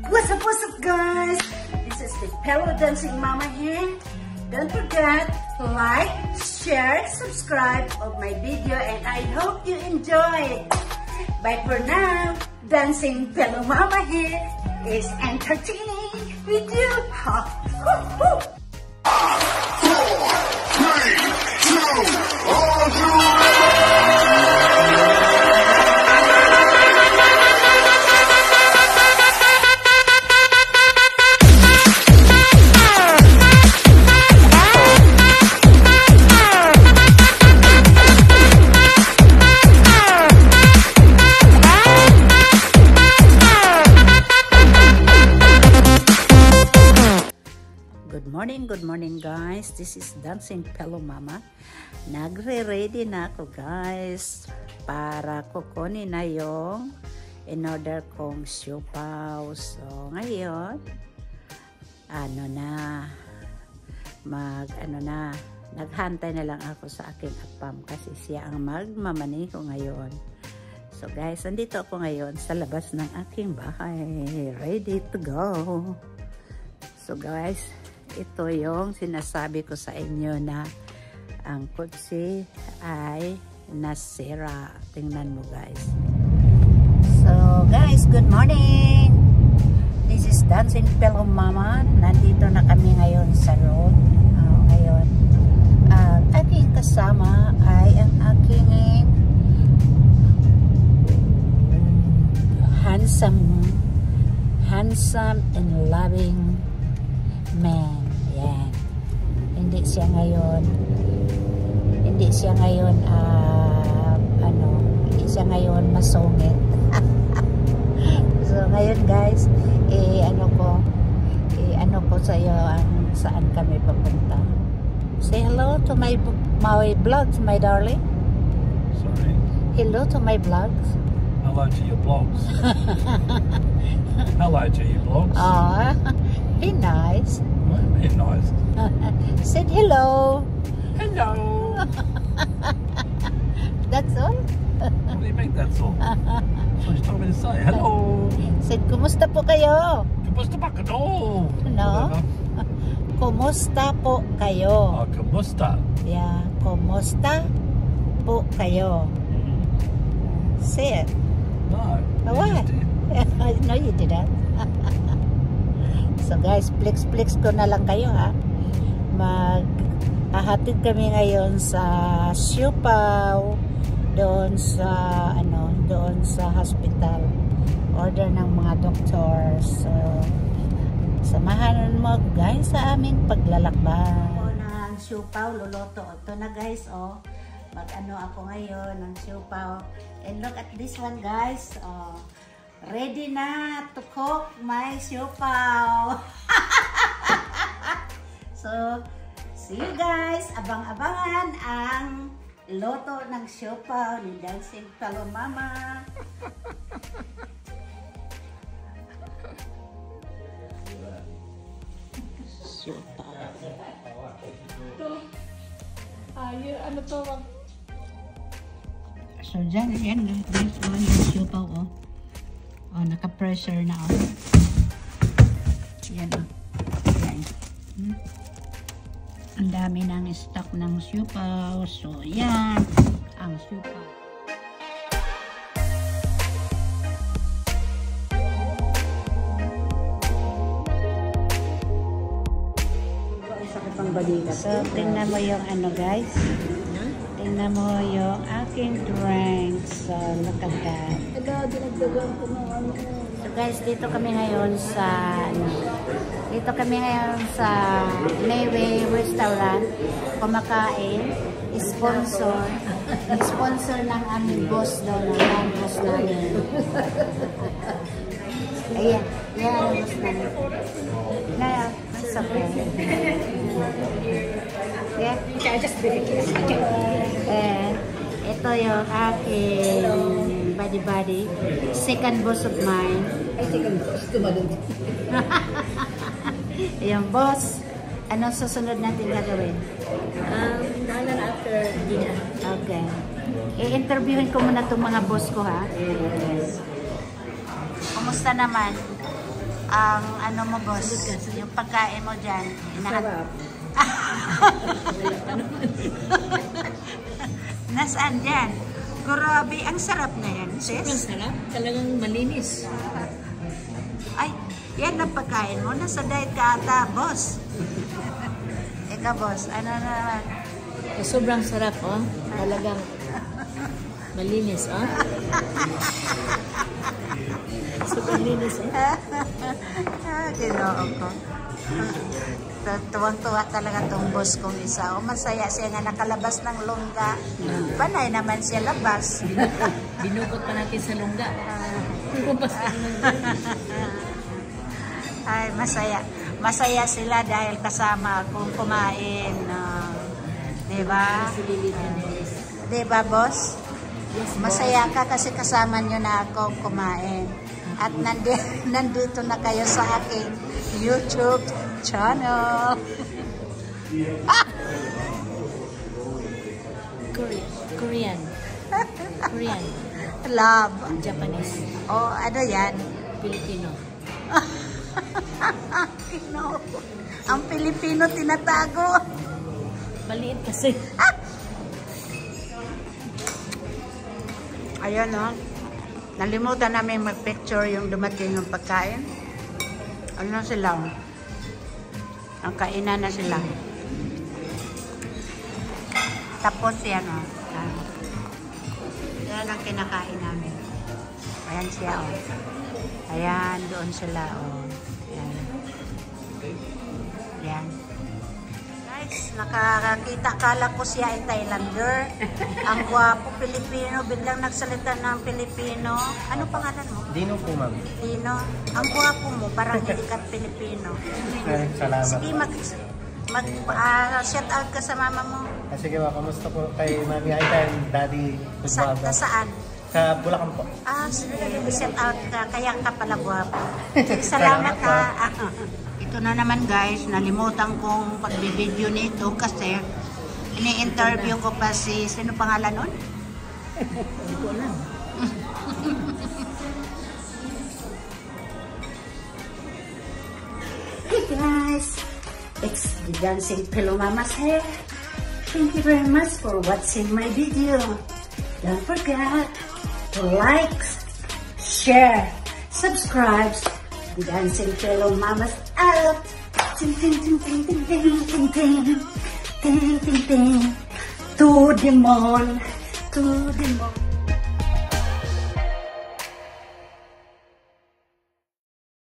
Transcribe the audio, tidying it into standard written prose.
What's up guys? This is the Pillow Dancing Mama here. Don't forget to like, share, subscribe of my video and I hope you enjoy. Bye for now. Dancing Pillow Mama here is entertaining with you. Good morning guys, this is Dancing Pillow Mama. Nagre-ready na ako guys para kukunin na yung in-order kong siopaw. So ngayon naghantay na lang ako sa aking apam kasi siya ang magmamaneho ngayon. So guys, andito ako ngayon sa labas ng aking bahay, ready to go. So guys, ito yung sinasabi ko sa inyo na ang kotse ay nasira. Tingnan mo guys. So guys, good morning. This is Dancing Pillow Mama. Nandito na kami ngayon sa road. Ngayon, ang aking kasama ay ang aking handsome and loving man. Yan. Hindi siya ngayon masungit. So ngayon guys, ano ko sa iyo saan kami papunta. Say hello to my vlogs, my darling. Sorry. Hello to my vlogs. Hello to your blogs. Hello to your blogs. Ah, be nice. Be nice. Said hello. Hello. That's all? What do you mean that's all? So you told me to say hello. Said, kumusta po kayo? Kumusta pa kayo? No? Kumusta po kayo? Oh, kumusta. Yeah, kumusta po kayo? Say it. No. What? No, you didn't. So guys, flex ko na lang kayo ha. Hahatid kami ngayon sa siopaw doon sa hospital. Order ng mga doktor. So samahan mo guys sa aming paglalakbay. Ako ng siopaw luluto. Ito na guys, oh. Mag-ano ako ngayon ng siopaw. And look at this one guys. Oh. Ready na to cook my siopaw. So, see you guys. Abang-abangan ang loto ng siopaw ni Dancing Pillow Mama. Siopaw. Ano to? So, dyan, yan. Guys, yung siopaw, oh. Oh, naka-pressure na, oh. Yan, oh. Yan. Ang dami ng stock ng siopaw. So, yan. Ang siopaw. So, tingnan mo yung ano, guys. Tingnan mo yung aking drinks. So, look at that. So guys, dito kami ngayon sa Mayway Restaurant. Kumakain. Sponsor ng aming boss daw, ng boss namin. Ayan, ang boss namin. Ngayon, it's okay. Yeah. Ito yung aking buddy. Second boss of mine. Second boss. Yung boss. Anong susunod natin gagawin? After dinner. Okay. I-interviewin ko muna itong mga boss ko ha. Kumusta naman? ang ano mo, boss, yung pagkain mo dyan. Sarap. Nasaan dyan? Grabe, ang sarap na yan, sis. Sobrang sarap. Talagang malinis. Ay, yan ang pagkain mo. Nasa diet ka ata, boss. Ika, boss, ano naman? Sobrang sarap, oh. Talagang malinis, oh. Sobrang linis, oh. Ginoo ko. Tuwang-tuwa talaga tong boss kong isa. O, masaya siya nga nakalabas ng lungga. Panay naman siya labas. Binukot pa natin sa lungga. Ay, masaya. Masaya sila dahil kasama akong kumain. Diba? Diba, boss? Masaya ka kasi kasama nyo na akong kumain. At nandito na kayo sa aking YouTube channel. Korean. Love. Japanese. Oh, ano yan? Filipino. Ang Pilipino tinatago. Maliit kasi. Ayan, oh. Nalimutan namin mag-picture yung dumating ng pagkain. Ano sila? Ang kainan na sila. Tapos yan, oh. Yan ang kinakain namin. Ayan siya, oh. Ayan, doon sila, oh. Ayan. Ayan. Guys, nakakita, kala ko siya ay Thailander. Ang gwapo, Pilipino, biglang nagsalita ng Pilipino. Ano pangalan mo? Dino po, ma'am. Dino. Ang gwapo mo, parang hindi ka Pilipino. Salamat. Sige, shout out ka sa mama mo. Sige ba, kamusta po kay Mami Aita and Daddy Kuzbaba? Saan? Sa Bulacan po. Sige, shout out ka. Kaya ka pala gwapo. Salamat ha. Ito na naman guys, nalimutan kong pagbibideo nito kasi ini-interview ko pa si, sino pangalan nun? Hindi ko alam. Hey guys, it's the Dancing Pillow Mamas here. Thank you very much for watching my video. Don't forget to like, share, subscribe. The Dancing Pillow Mamas out. Ting ting ting ting ting ting ting ting ting ting ting. To the moon, to the moon.